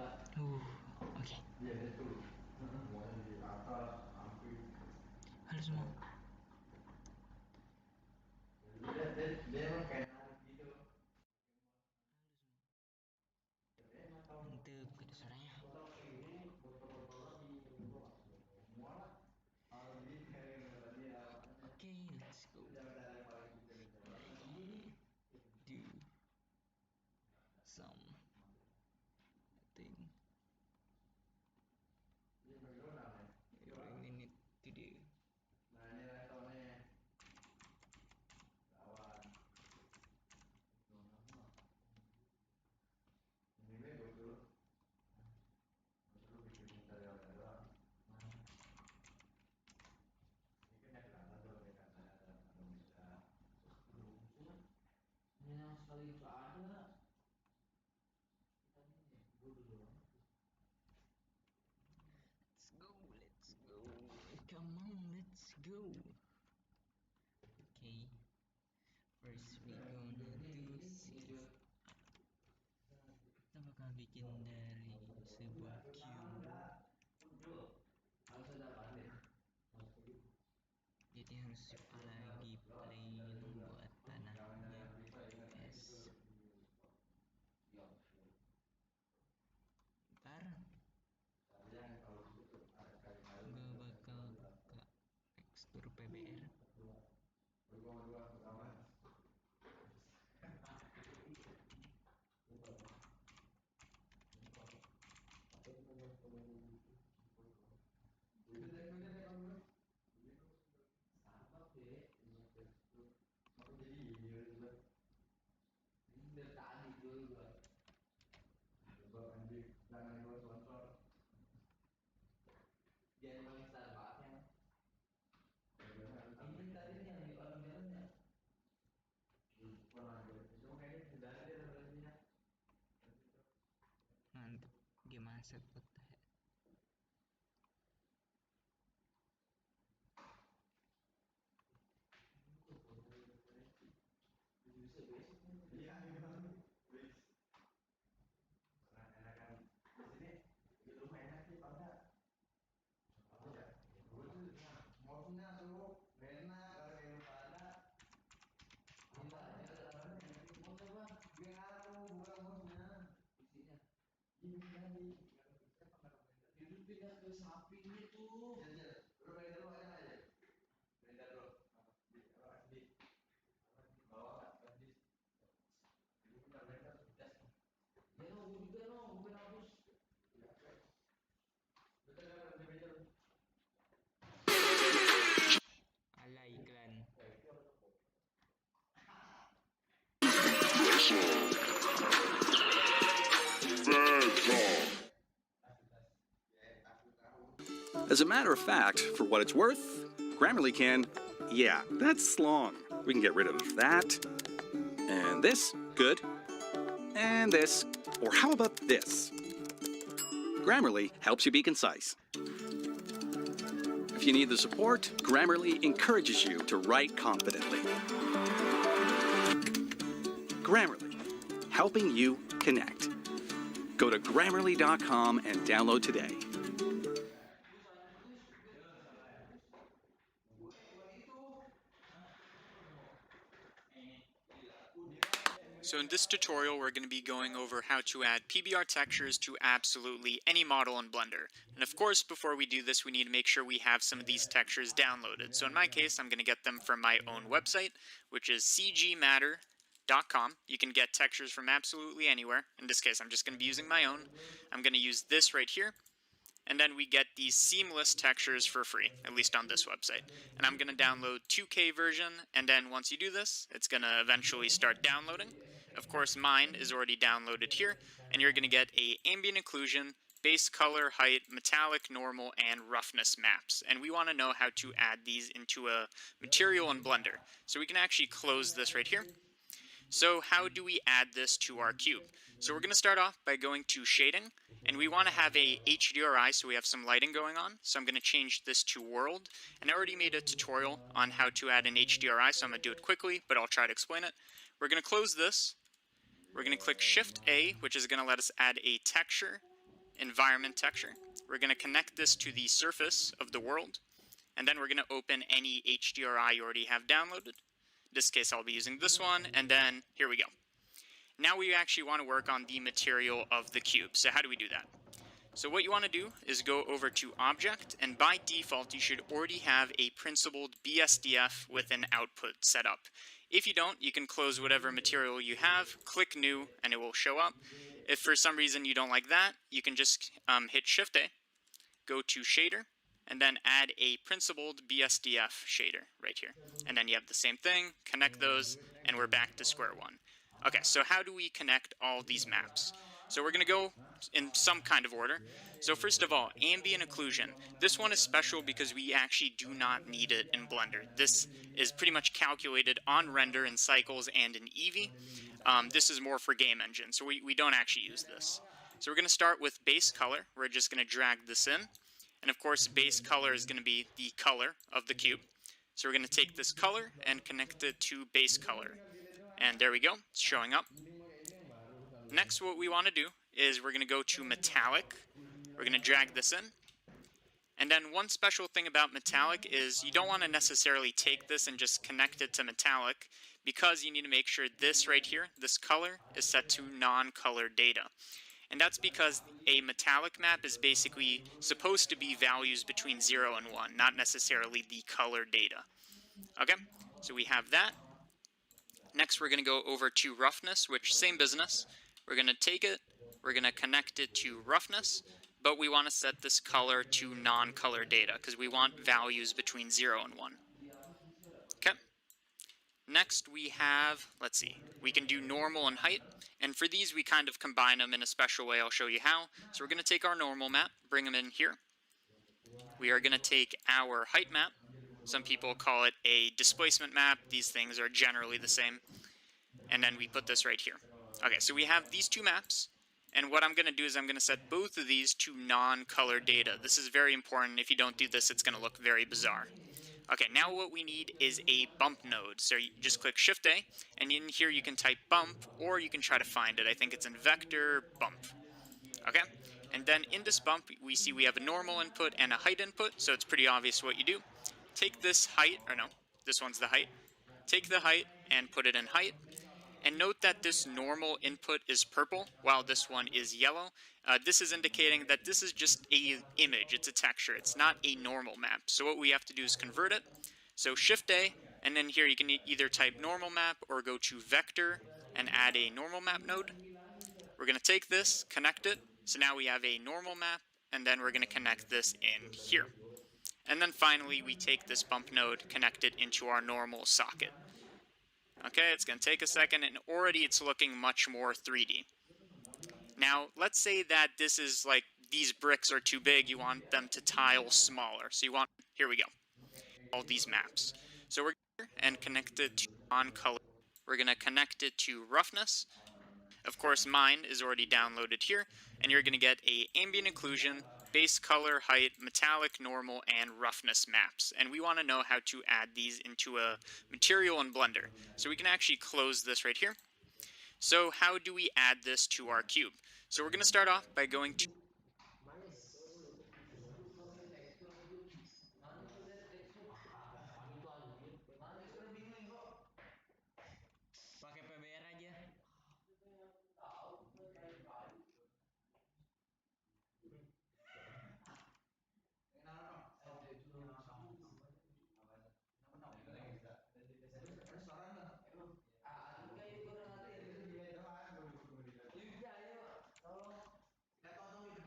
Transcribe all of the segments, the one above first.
Oke. Halo semua. Mantep, ada suaranya. Oke, let's go. Do some thing you really need to do. Let's go. Come on, let's go. Okay. First we gonna do save. Kita bakal bikin dari sebuah cube. Jadi harus lagi plain buat tanahnya. S. Ntar gue bakal buka tekstur PBR. Mantap, gimana set what the heck? Ala iklan. As a matter of fact, for what it's worth, Grammarly can, yeah, that's long. We can get rid of that, and this, good, and this, or how about this? Grammarly helps you be concise. If you need the support, Grammarly encourages you to write confidently. Grammarly, helping you connect. Go to Grammarly.com and download today. So in this tutorial, we're going to be going over how to add PBR textures to absolutely any model in Blender. And of course, before we do this, we need to make sure we have some of these textures downloaded. So in my case, I'm going to get them from my own website, which is gimana.com. You can get textures from absolutely anywhere. In this case, I'm just going to be using my own. I'm going to use this right here. And then we get these seamless textures for free, at least on this website. And I'm going to download 2K version, and then once you do this, it's going to eventually start downloading. Of course, mine is already downloaded here, and you're going to get a ambient occlusion, base color, height, metallic, normal, and roughness maps. And we want to know how to add these into a material in Blender. So we can actually close this right here. So how do we add this to our cube? So we're going to start off by going to shading, and we want to have a HDRI so we have some lighting going on. So I'm going to change this to world, and I already made a tutorial on how to add an HDRI, so I'm going to do it quickly, but I'll try to explain it. We're going to close this. We're going to click Shift A, which is going to let us add a texture, environment texture. We're going to connect this to the surface of the world, and then we're going to open any HDRI you already have downloaded. In this case, I'll be using this one, and then here we go. Now we actually want to work on the material of the cube. So how do we do that? So what you want to do is go over to Object, and by default you should already have a principled BSDF with an output set up. If you don't, you can close whatever material you have, click New, and it will show up. If for some reason you don't like that, you can just hit Shift-A, go to Shader, and then add a principled BSDF shader right here. And then you have the same thing, connect those, and we're back to square one. Okay, so how do we connect all these maps? So we're going to go in some kind of order. So first of all, ambient occlusion. This one is special because we actually do not need it in Blender. This is pretty much calculated on render in cycles and in Eevee. This is more for game engine, so we don't actually use this. So we're going to start with base color. We're just going to drag this in. And of course, base color is going to be the color of the cube. So we're going to take this color and connect it to base color. And there we go, it's showing up. Next, what we want to do is we're going to go to metallic. We're going to drag this in. And then one special thing about metallic is you don't want to necessarily take this and just connect it to metallic, because you need to make sure this right here, this color, is set to non-color data. And that's because a metallic map is basically supposed to be values between 0 and 1, not necessarily the color data. Okay, so we have that. Next, we're going to go over to roughness, which same business. We're going to take it, we're going to connect it to roughness, but we want to set this color to non-color data because we want values between 0 and 1. Okay. Next, we have, let's see, we can do normal and height. And for these, we kind of combine them in a special way. I'll show you how. So we're going to take our normal map, bring them in here. We are going to take our height map. Some people call it a displacement map. These things are generally the same. And then we put this right here. Okay, so we have these two maps. And what I'm going to do is I'm going to set both of these to non-color data. This is very important. If you don't do this, it's going to look very bizarre. Okay, now what we need is a bump node. So you just click Shift-A, and in here you can type bump, or you can try to find it. I think it's in vector bump. Okay, and then in this bump, we see we have a normal input and a height input, so it's pretty obvious what you do. Take this height, or no, this one's the height. Take the height and put it in height. And note that this normal input is purple, while this one is yellow. This is indicating that this is just a image, it's a texture, it's not a normal map. So what we have to do is convert it. So Shift-A, and then here you can either type normal map or go to vector and add a normal map node. We're going to take this, connect it, so now we have a normal map, and then we're going to connect this in here. And then finally, we take this bump node, connect it into our normal socket. Okay, it's going to take a second, and already it's looking much more 3D. Now, let's say that this is like, these bricks are too big, you want them to tile smaller. So you want, here we go, all these maps. So we're here and connect it to on-color. We're going to connect it to roughness. Of course, mine is already downloaded here, and you're going to get a ambient occlusion, base color, height, metallic, normal, and roughness maps. And we want to know how to add these into a material in Blender. So we can actually close this right here. So how do we add this to our cube? So we're going to start off by going to Pakai PBR aja.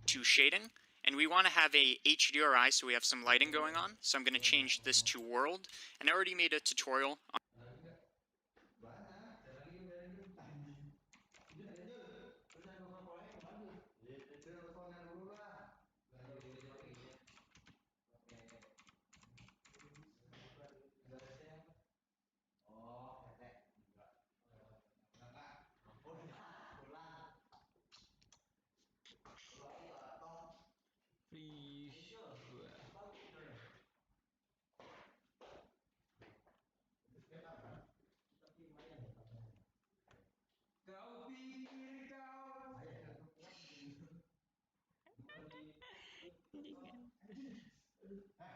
To shading, and we want to have a HDRI so we have some lighting going on. So I'm going to change this to world, and I already made a tutorial on Please. Wah. Pak.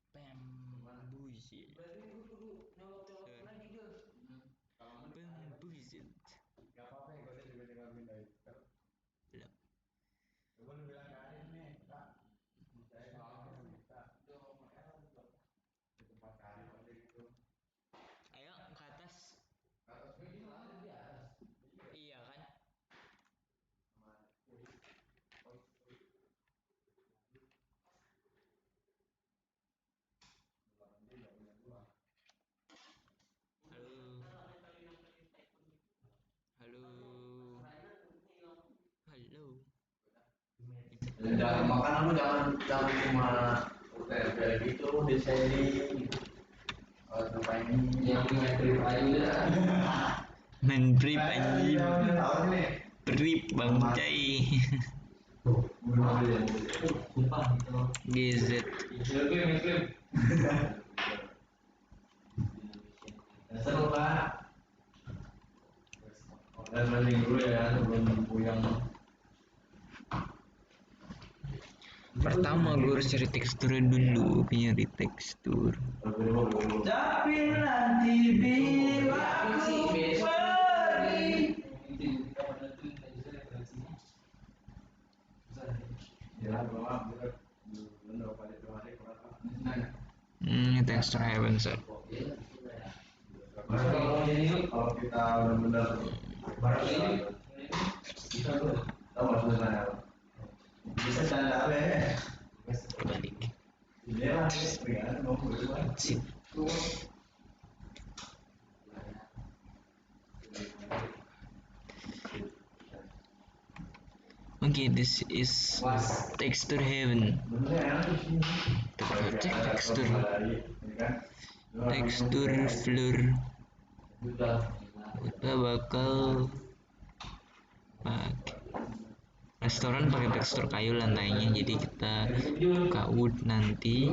Pem bullshit. Pem bullshit. Belum. Ayo ke atas. Iya kan? Halo. Halo. Halo. Jangan makanan lu jangan cuma kayak gitu desain apa ini yang main trip aja udah. Main brief anjing. Brief bang cai. Sumpah gitu. GZ. Film. Seru pak. Dan landing dulu ya sebelum puyang. Pertama gue harus cari teksturnya dulu, nyari tekstur. Tapi nanti bila aku pergi. Tekstur heaven set. Kalau kita benar-benar barang ini kita tuh tahu maksudnya bisa canda deh. Balik. Dia lah ya, mau berubah. Sip. Okay, this is texture heaven. Cek tekstur. Tekstur floor. Kita bakal pakai restoran pakai tekstur kayu lantainya, jadi kita buka wood nanti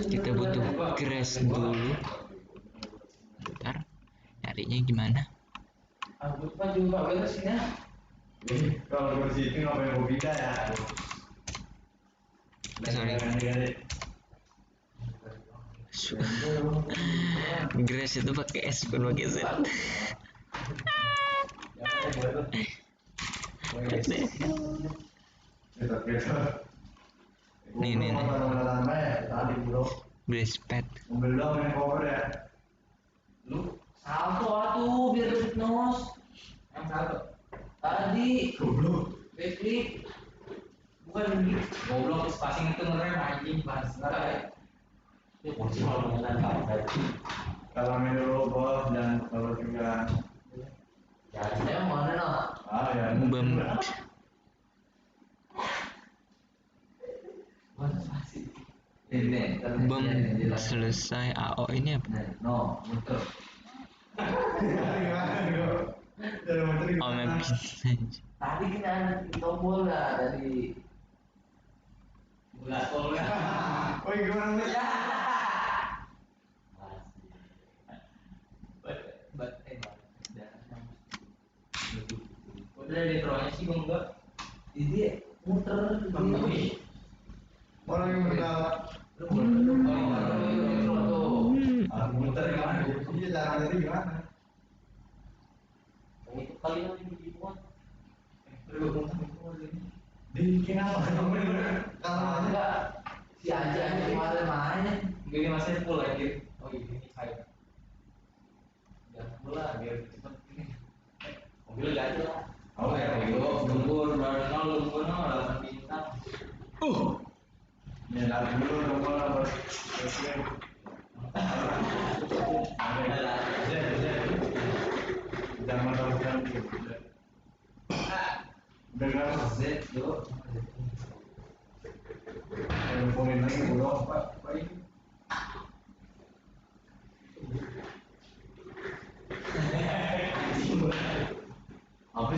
kita butuh grass dulu. Ntar nyarinya gimana? Aku kan juga beres ya. Kalau di situ ngapain mau pindah ya? Sorry. Grass itu pakai S bukan pakai Z. Nih. Grass pad. Belum yang cover ya. Lu salto atuh biar nos. Yang salto. Tadi goblok. Backflip. Bukan ini. Goblok spacing itu ngerem anjing bahasa ya. Ya kunci malu ngomongin tadi. Kalau main dulu bos dan kalau juga. Ya saya mana no? Ah ya. Bem. Bem selesai AO ini apa? No, muter. Oh, map Tadi kan tombol lah dari gaspolnya. Oh gimana nih? Udah di terowongan sih bang gua. Jadi muter di orang yang modal. Muter gimana? Iya jalan dari gimana? Itu kali nanti dibuat. Bikin apa? Kalau enggak si aja kemarin main. Gini masih full lagi. Oh ini kayak. Jangan pula biar cepet ini. Mobil gak ada. Oh ya itu gembur dari nol gembur nol 8 bintang. Ya dari dulu gembur apa? Zaman tahun dengan Z yuk. Apa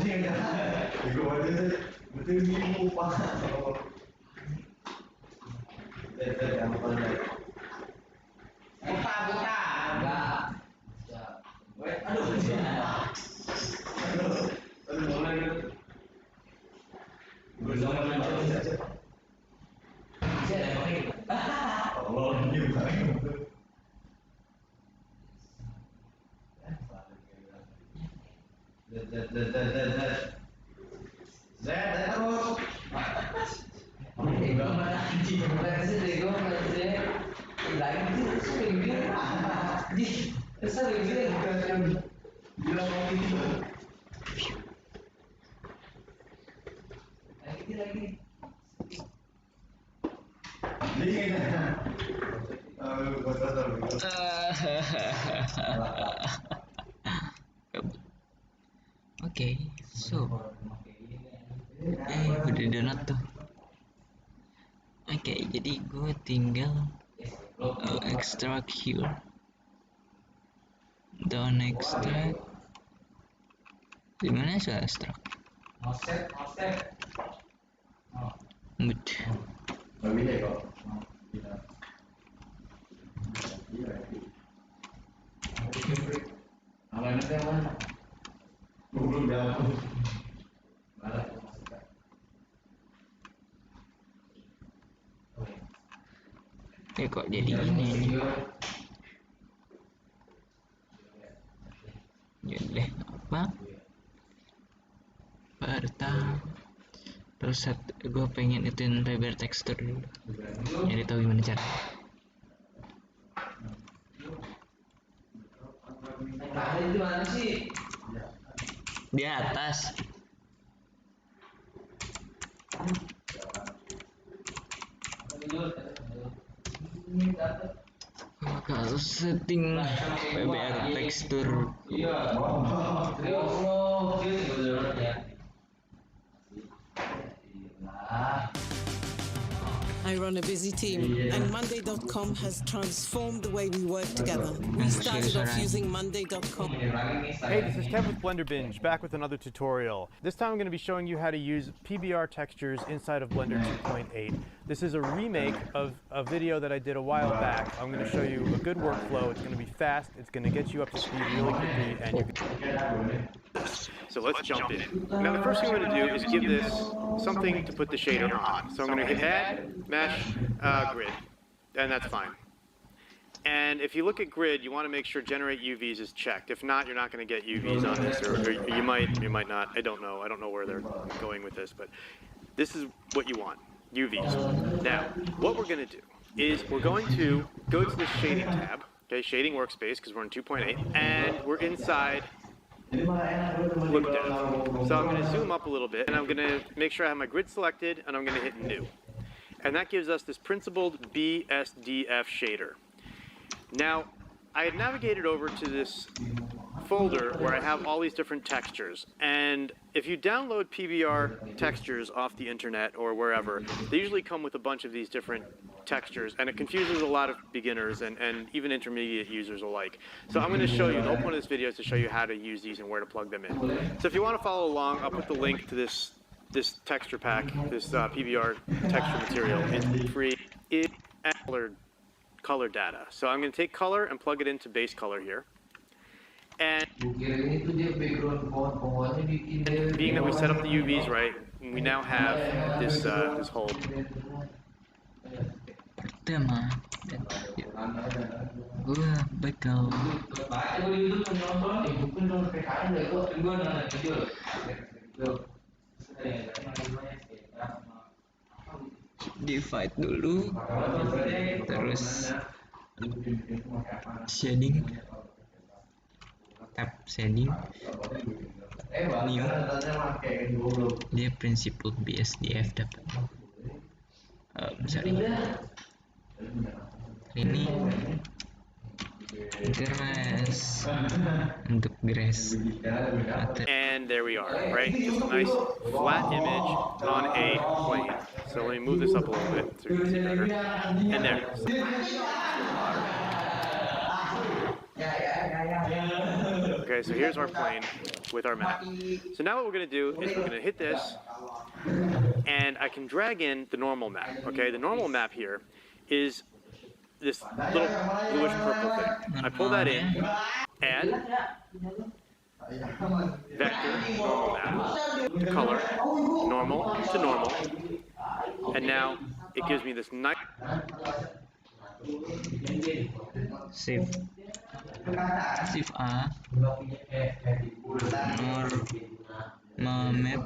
sih yang jahat? Gue aja betul minggu pak. Buka, enggak. Aduh, aduh, mulai gitu. Gue jangan main aja. Bisa ada yang main. Allah, ini bukan. Oke, so udah donat tuh. Oke, jadi gue tinggal extract here, down extract. Dimana saya extract? Offset. Mut. Kok jadi ini? Yaudah, apa? Pertama, terus gue pengen ituin rebar tekstur dulu. Jadi tahu gimana cara. Di mana sih? Di atas. Kalau setting PBR tekstur. Iya. I run a busy team, and Monday.com has transformed the way we work together. We started off using Monday.com. Hey, this is Kev with Blender Binge, back with another tutorial. This time I'm going to be showing you how to use PBR textures inside of Blender 2.8. This is a remake of a video that I did a while back. I'm going to show you a good workflow. It's going to be fast, it's going to get you up to speed really quickly, and you can... So let's jump in. Now the first thing I'm going to do is give this something to put the shader on. So I'm going to hit Add, Mesh, Grid, and that's fine. And if you look at Grid, you want to make sure Generate UVs is checked. If not, you're not going to get UVs on this, or you might not. I don't know. I don't know where they're going with this, but this is what you want, UVs. Now, what we're going to do is we're going to go to the Shading tab, okay, Shading Workspace, because we're in 2.8, and we're inside Look Dev. So I'm going to zoom up a little bit, and I'm going to make sure I have my grid selected, and I'm going to hit New. And that gives us this principled BSDF shader. Now, I had navigated over to this folder where I have all these different textures, and if you download PBR textures off the internet or wherever, they usually come with a bunch of these different textures, and it confuses a lot of beginners and even intermediate users alike. So I'm going to show you, the whole point of this video is to show you how to use these and where to plug them in. So if you want to follow along, I'll put the link to this texture pack, this PBR texture material. It's free. It's color data. So I'm going to take color and plug it into base color here. And being that we set up the UVs right, we now have this this whole. Pertama, gue bakal divide dulu, terus shading, tab shading, new, dia principle BSDF dapat. Sorry, ini grass untuk grass material. And there we are, right? Just a nice flat image on a plane. So let me move this up a little bit so you can see better. And there. Okay, so here's our plane with our map. So now what we're going to do is we're going to hit this, and I can drag in the normal map. Okay, the normal map here is this little bluish purple thing. I pull that in, add, vector, normal map, color, normal to normal, and now it gives me this nice... Shift A normal map.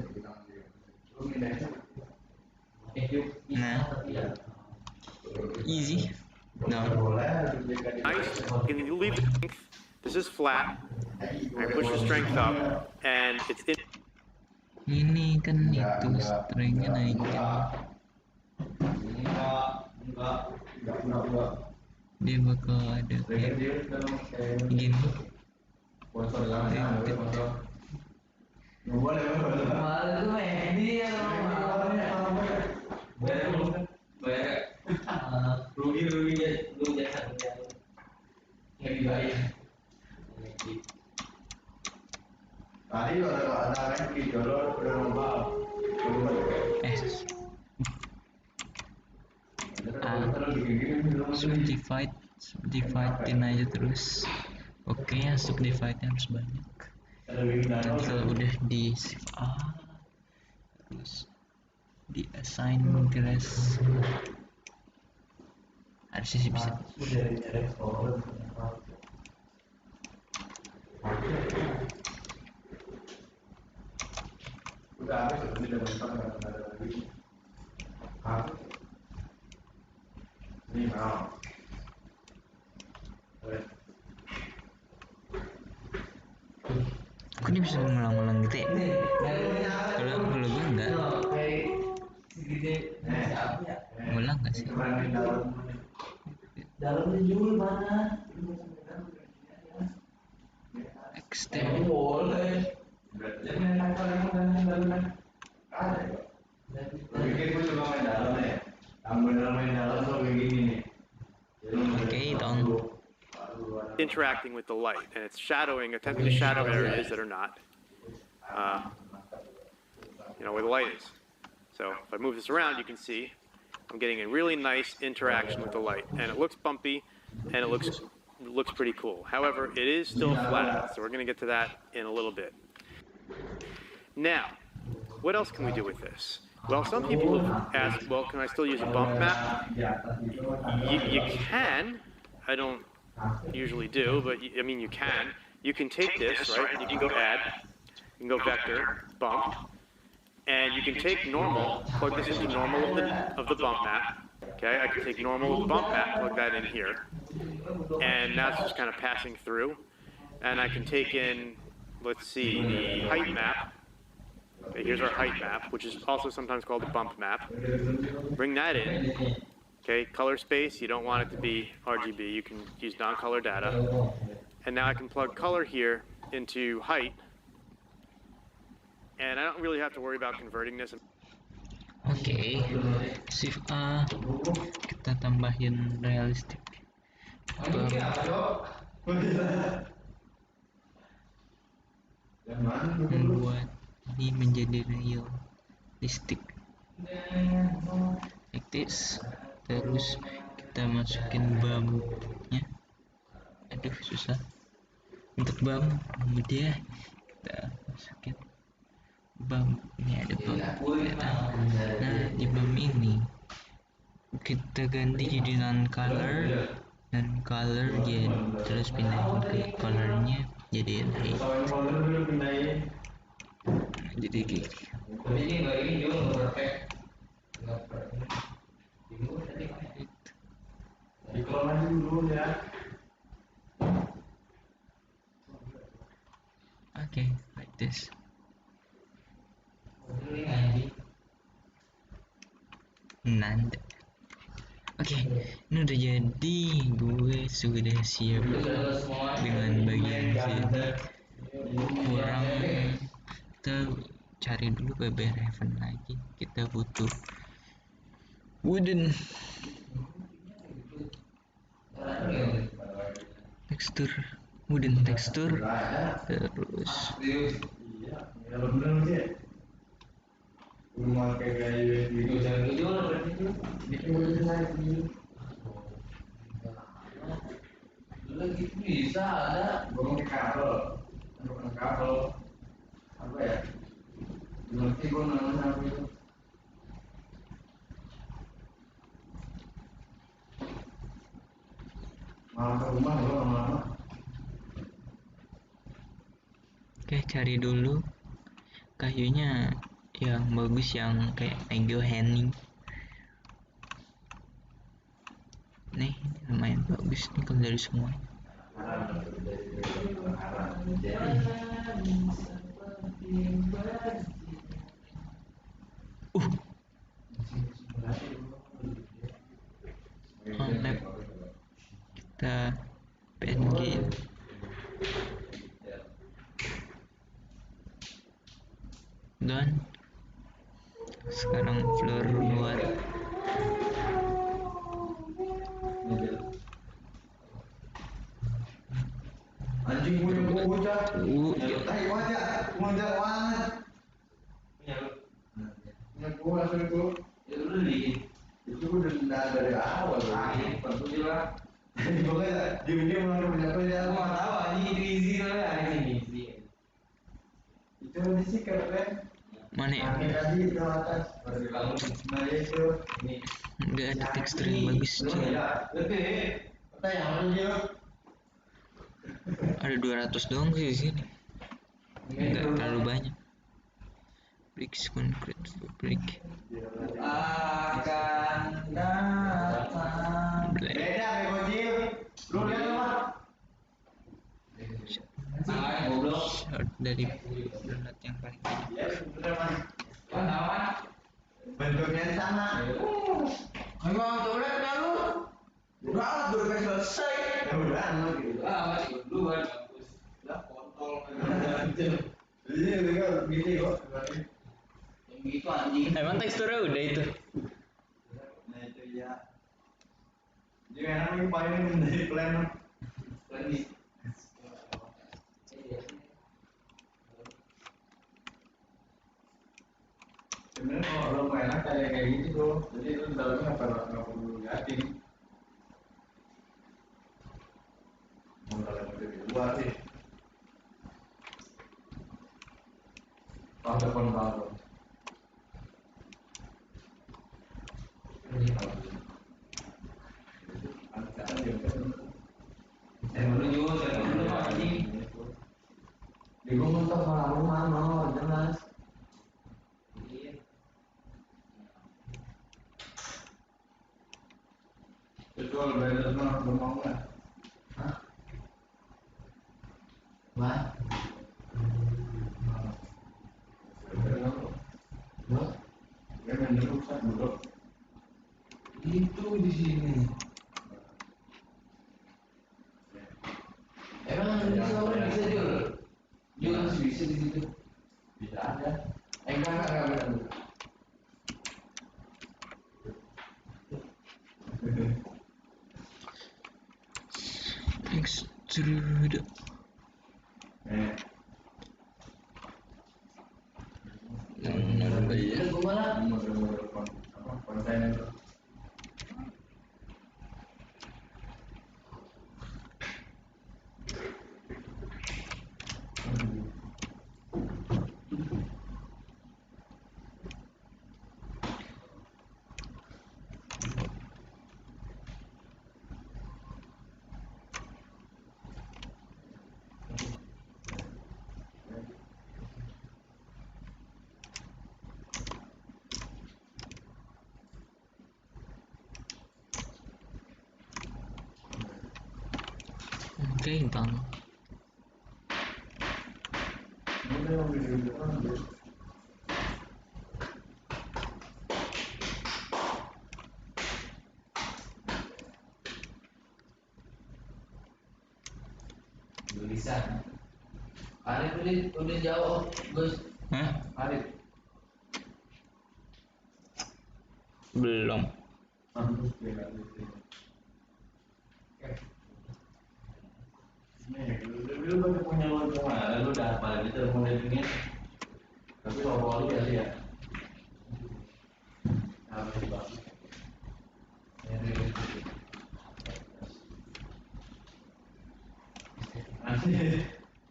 Nah, easy. No. Nice. You can leave the strength. This is flat. I push the strength up, and it's in. Ini kan itu strength-nya naikin. Dia bakal ada kayak gini. Subdividein aja terus. Oke, ya subdivide-nya harus banyak. Nanti kalau udah di shift A terus di assign grass harusnya sih bisa. Kok ini bisa ngulang-ngulang gitu ya? Kalau gue enggak. Ngulang nggak sih? Dalamnya juga mana? Extend. Boleh. Okay, done. Interacting with the light, and it's shadowing, attempting to shadow areas that are not, where the light is. So if I move this around, you can see I'm getting a really nice interaction with the light, and it looks bumpy, and it looks pretty cool. However, it is still flat, so we're going to get to that in a little bit. Now, what else can we do with this? Well, some people have asked, well, can I still use a bump map? You can. I don't usually do, but you can. You can take this, right? You can go add, you can go vector, bump, and you can take normal, plug this into normal of the bump map. Okay, I can take normal of the bump map, plug that in here, and now it's just kind of passing through. And I can take in, let's see, the height map. Okay, here's our height map, which is also sometimes called a bump map. Bring that in. Okay, color space, you don't want it to be RGB, you can use non-color data. And now I can plug color here into height. And I don't really have to worry about converting this. Oke, shift A, kita tambahin realistic. Membuat ini menjadi realistic. Like this. Terus kita masukin bumpnya. Aduh, susah. Untuk bump, kemudian kita masukin bump. Ini ada bump. Nah, di bump ini kita ganti jadi non-color dan color jadi terus pindahin ke colornya jadiin height. Nah, jadi kayak gitu. Okay, like this. Nanda. Oke, ini udah jadi. Gue sudah siap dengan bagian sini. Kurang kita cari dulu BBR Heaven lagi. Kita butuh wooden tekstur, wooden tekstur, terus Lagi bisa ada kabel apa ya? Ngerti gue namanya apa itu? Malah ke rumah gue lama-lama. oke, cari dulu kayunya yang bagus, yang kayak Ego Henning. Nih lumayan bagus nih kalau dari semua. Lab kita PNG dan sekarang floor luar. Anjing gue yang bocah. Ya. Tai wajah, wajah banget. Punya gue langsung itu. Ya udah itu gue udah dari awal. Ini penting lah. Pokoknya dia mulai punya gue ya. Gue nggak tahu anjing easy lah anjing easy. Itu di sih keren. Mana ya? Tadi itu atas. Nah itu. Ini. Nggak ada tekstur yang bagus cuy. Lebih. Tanya apa dia? Ada 200 doang sih di sini. Nggak terlalu banyak. Bricks concrete fabric. Akan datang. Beda bego. Lu lihat apa? Short dari donat yang paling banyak. Ya, bener mas. Kawan. Bentuknya sama. Emang toiletnya lu? Udah selesai. Ya udah, gitu. Masih duluan. Lah kontol. Iya, enggak gitu kok. Yang gitu anjing. Emang teksturnya udah itu. Nah itu ya. Jadi enak lagi paling dari plan. Plan di. Sebenarnya kalau lo mau enak kayak gitu tuh, jadi itu dalamnya nggak perlu liatin. Mau dalam itu di luar sih. Kalau telepon baru. Ini kalau sekarang dia saya dulu juga, saya dulu mah anjing. Di gua mentok malah rumah no, jelas. Betul, bener no, belum mau nggak? Hah? Wah? Ya bener rusak dulu. Itu di sini. Emang bisa orang bisa jual? Jual bisa di situ. Bisa ada. Enggak benar. Extrude. Iya, gue malah model-model konten itu. Oke, bang. Tulisan. Arif udah jauh, Gus. Hah? Arif. Belum. Dulu baru punya lu cuma lu udah hafal gitu model ini. Tapi kalau lu kali ya. Nah, bagus.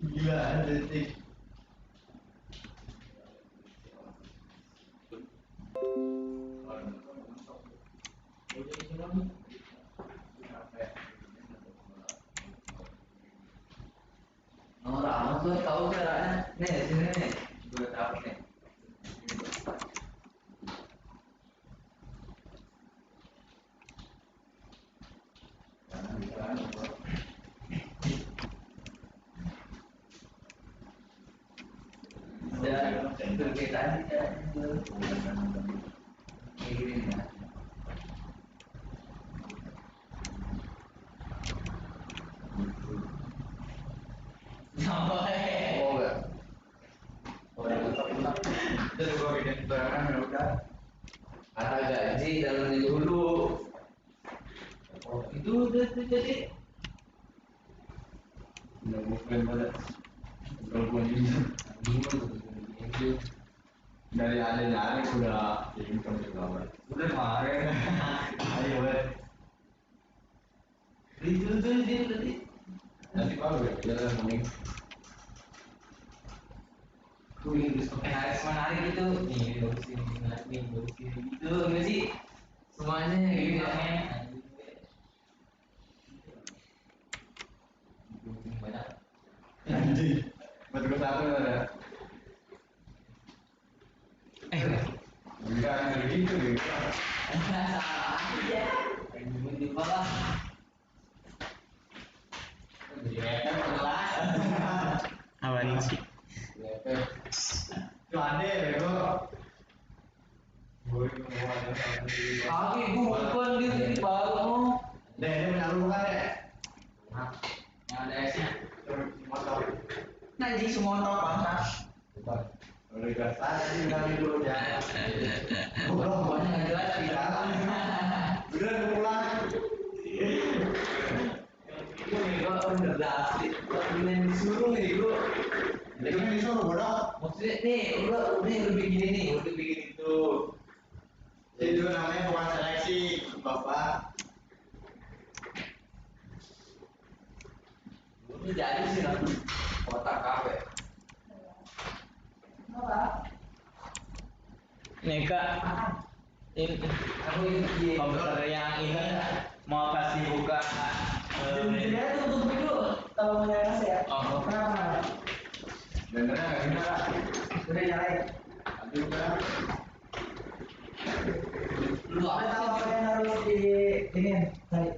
Gila, detik. Orang tuh tahu caranya. Nih, sini nih. Gue tahu nih. Ada perbedaan ini ya. Sampai. Oh enggak. Oh enggak. Terus gua bikin tutorial ya udah. Kata gaji dalamnya dulu. Oh itu udah jadi. Udah bukan pada. Kalau gua ini dari ada udah income juga. Udah kemarin. Ayo weh. Itu dia tadi. Nanti baru ya, jalan kuning. Kuning terus pakai narik menarik itu. Nih, bagus ini gitu enggak sih? Semuanya gitu ya. Banyak. Anjing. Betul satu ada. Enggak gitu deh. Salah aja. Kayak gini lah. Apaan sih? Itu ada ya bro. Kaki gue bukan di baru. Deh, ini punya lu bukan ya? Nah, yang ada esnya. Motor. Nanti semua motor bangsa. Bukan. Udah gas aja kali dulu ya. Bro, banyak nggak jelas di dalam. Udah pulang. Itu nih gua udah asli. Yang disuruh nih gua. Itu yang disuruh bodoh. Maksudnya nih, udah bikin ini, udah bikin itu. Itu namanya bukan seleksi, Bapak. Ini jadi sih nanti kotak kafe. Nih kak, ini komputer yang ini mau kasih buka. Dia tutup dulu kalau mau nyala ya. Oh, Benernya nggak gini kak. Udah nyalain. Aduh udah. Lu apa tahu yang harus di ini tadi?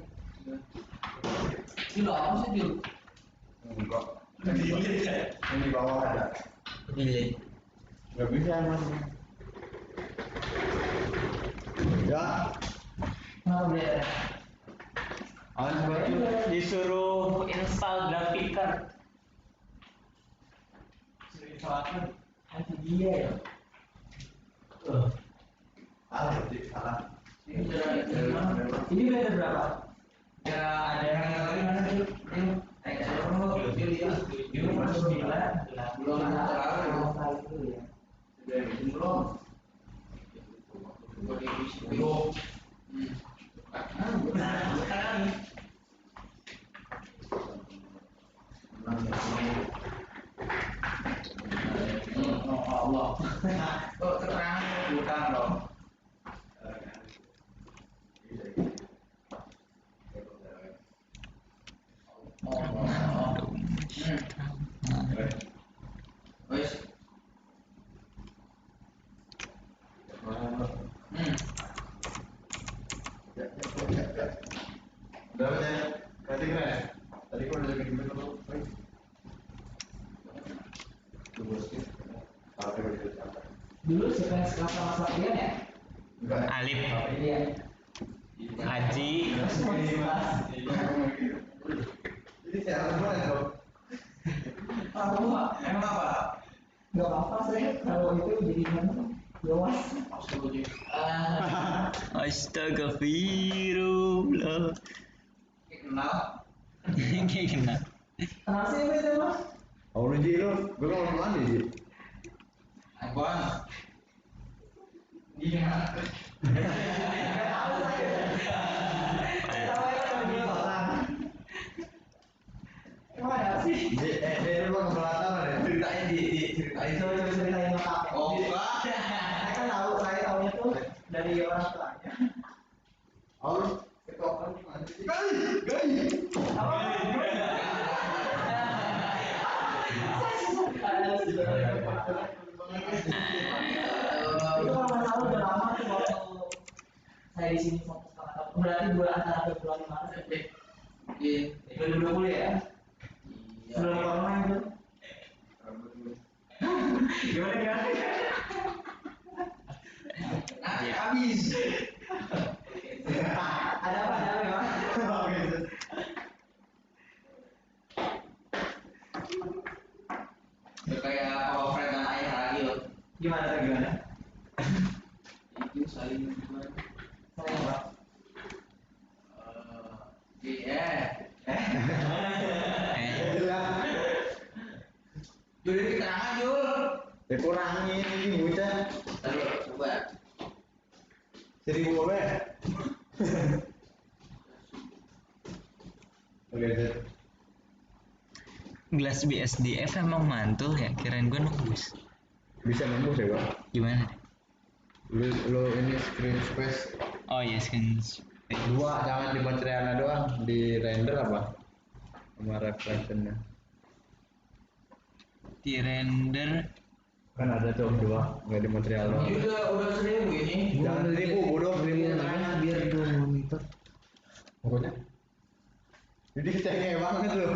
Lu apa sih Jul? Enggak. Yang di bawah ada. delete. Nggak bisa mas. Ya. Kenapa dia? Disuruh install graphic card. Salah hati dia ya. Salah. Ini beda berapa? Ya ada yang mana tuh? Ini masuk gila. Belum terlalu itu ya. Sudah belum. Belum. Nah, sekarang Allah. Kok keterangan bukan dong? Wes. Udah ya. Tadi keren. Tadi kau udah bikin dulu. Dulu sekelas masalah ya? Alif, Iya. Haji, Jadi cara mana dong? Emang apa? Nggak apa-apa saya kalau itu jadi luas. Astagfirullah. Kenal. Kayak kenal. Kenal sih itu mas. Oh lu Ji, gue mau kemana Ji? Abang. Iya. Emang ada sih? Lu mau kebelakang ada? Ceritanya ceritain coba ceritain lengkap. Oh enggak. Saya kan tahu, saya tahunya tuh dari orang tuanya. Oh, ketoprak gimana sih? Itu kalau nggak salah udah lama tuh waktu saya di sini 1,5 tahun. Berarti bulan antara Februari Maret April di 2020 ya. Sebelum corona itu. Gimana? Habis. Ada apa ya? Kayak kalau Fred dan Ayah lagi loh. Gimana? Itu saling gimana? Saling apa? Jul ini keterangan Jul. Kurangin ini bocah. Taruh coba. 1000 be. Oke, Gelas BSDF emang mantul ya, kirain gue nembus. bisa nembus ya, Bang? Gimana? Lu ini screen space Oh iya, skin dua, jangan di materialnya doang, di render apa? Sama reflectionnya. di render. Kan ada tuh dua, nggak di material doang. Ini udah 1000 ini. Jangan 1000, bodoh 1000 Biar 2 monitor. pokoknya. Jadi cengeng banget lu.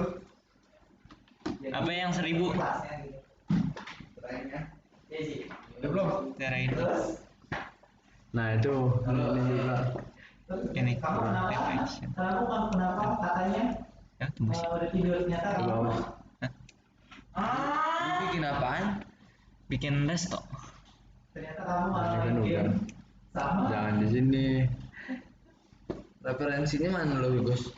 Apa yang 1000? Kerennya. Iya sih. Udah belum? Terain Nah itu ini juga. ini Kamu kenapa? reflection. Kamu kenapa katanya Ya, tembus. udah tidur ternyata Ke kamu. bawah. Lu bikin apaan? Bikin resto. Ternyata kamu malah Ini kan bikin udah. sama. Jangan di sini. Referensinya mana lo, Bos?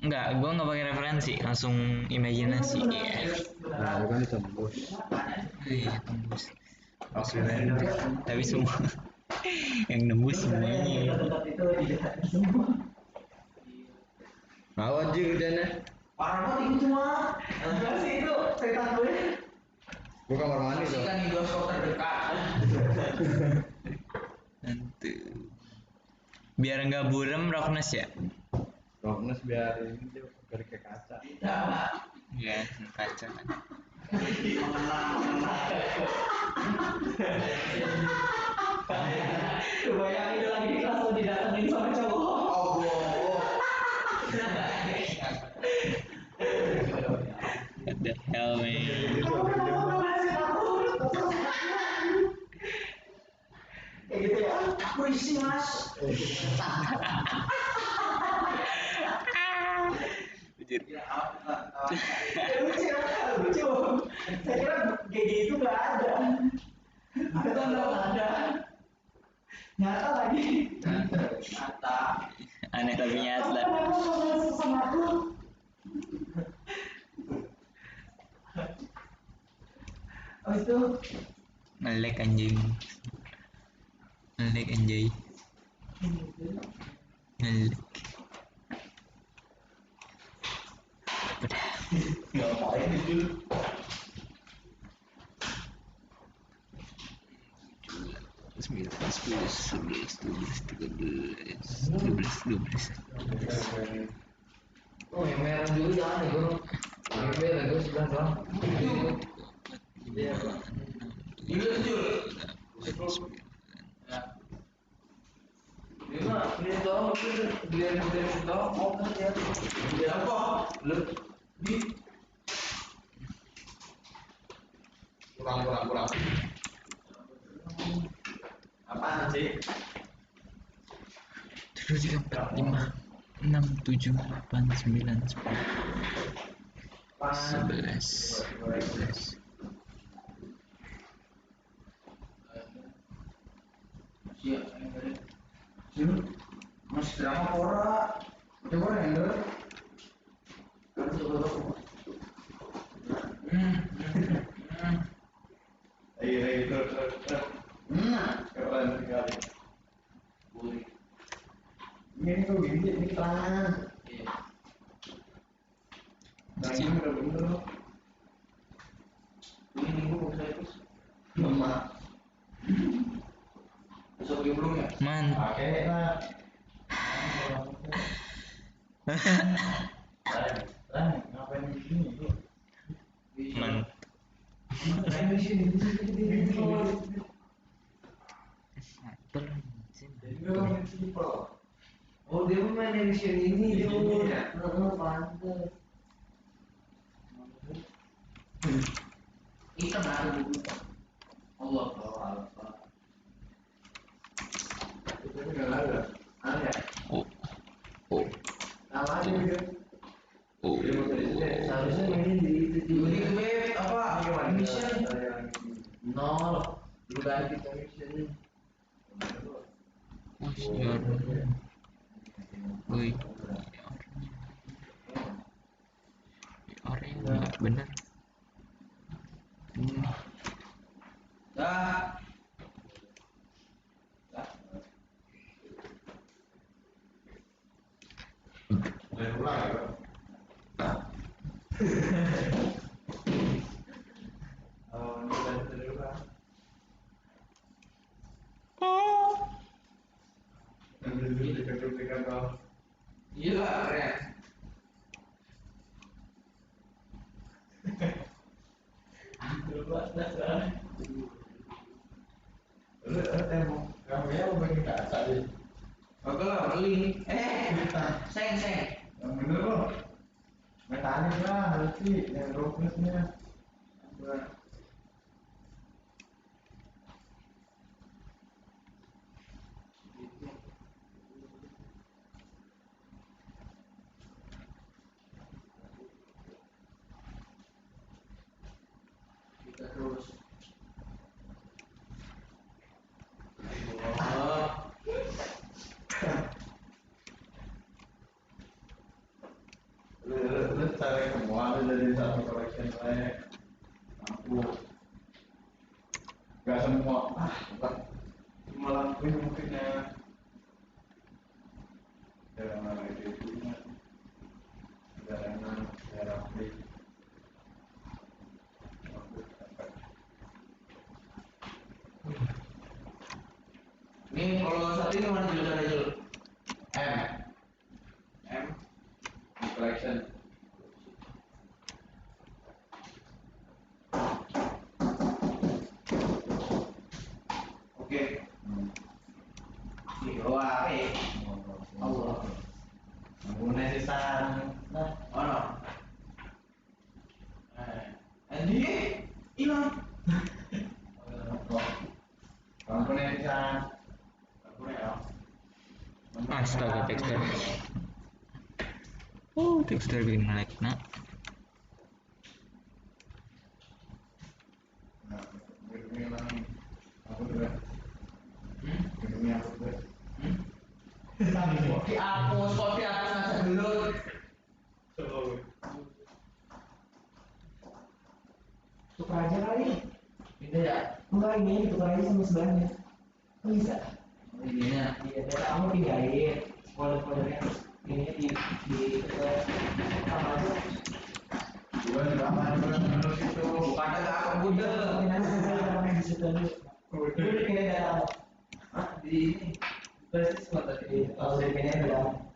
Enggak, gua nggak pakai referensi, langsung imajinasi. Iya. Nah, itu kan ditembus. Iya, tembus. Oke, render. Tapi semua yang nembus semuanya. Tempat itu dijahatin semua. Mau anjing kerjanya. Parah banget ini semua. Enggak sih itu cerita gue. Gua kamar mandi Pasti tuh. kan di bioskop terdekat. Nanti biar nggak buram rockness ya. Rockness biar ini dia kayak kaca. Tidak. Ya, kaca kan. Kebayang itu lagi di kelas lo didatengin sama cowok. Oh, What the hell, man? Kayak gitu ya. Aku isi mas. Anjir. Lucu. Saya kira kayak gitu nggak ada. Ada nggak ada. Nyata lagi. Nyata. Aneh tapi nyata. Kenapa kamu sama aku? Habis itu Ngelek anjing. Ngelek anjay. Ngelek. Udah. ngapain itu? 9, 10, 11, 12, 13, 12. Oh yang merah dulu jangan ya bro. Yang merah dulu sebelah doang. Iya. Dulu Jul. Ini dong, biar dong. Oh kan ya. Biar apa? Lu di Kurang. apaan sih? 7, 3, 4, 5, 6, 7, 8, 9, 10. 11 12. Siap, sini masih drama pora. Coba render. Coba. Ayo terus. Keren sekali. Boleh. Ini kok gini ini tangan. Iya. Tangan udah bener. Ini minggu mau saya terus. Mama. Bisa beli belum ya? Pakai lah. Ngapain di sini itu? Ngapain di sini? Oh dia main di sini ini dia. Pantes. Ikan ada dulu. Allah Allah. Itu enggak ada. Ada. Oh Nama aja dia. Seharusnya mainin di web apa? Mission. Nol. Udah kita mission. Woi, orang nggak bener. Dah. Gila, keren. Kamu ya mau bikin kaca deh. Oke lah, beli. Seng. Yang bener loh. Mekanik lah, nanti yang roughness-nya. Kita terus. Lu cari semua dari satu collection lain. Aku gak semua. Cuma lakuin mungkin ya. Dalam mana itu? Dalam beli. Ini kalau saat ini mana jurusannya dulu? M collection. Oke. Wah, Allah. Muna sisa. Ono. Andi hilang. Kamu sisa. Astaga, tekstur. Tekstur bikin nge-lag nak. Dihapus ngajak dulu. Tukar aja kali. Bisa ya? Enggak, ini tukar aja sama sebelahnya. Bisa. Iya, dan kamu pindahin folder-foldernya ini di sama aja. Bukan di kamar, terus itu bukan ada akun Google. Ini di situ dulu. Udah pindahin data kamu. Di ini. Terus tadi kalau udah pindahin udah.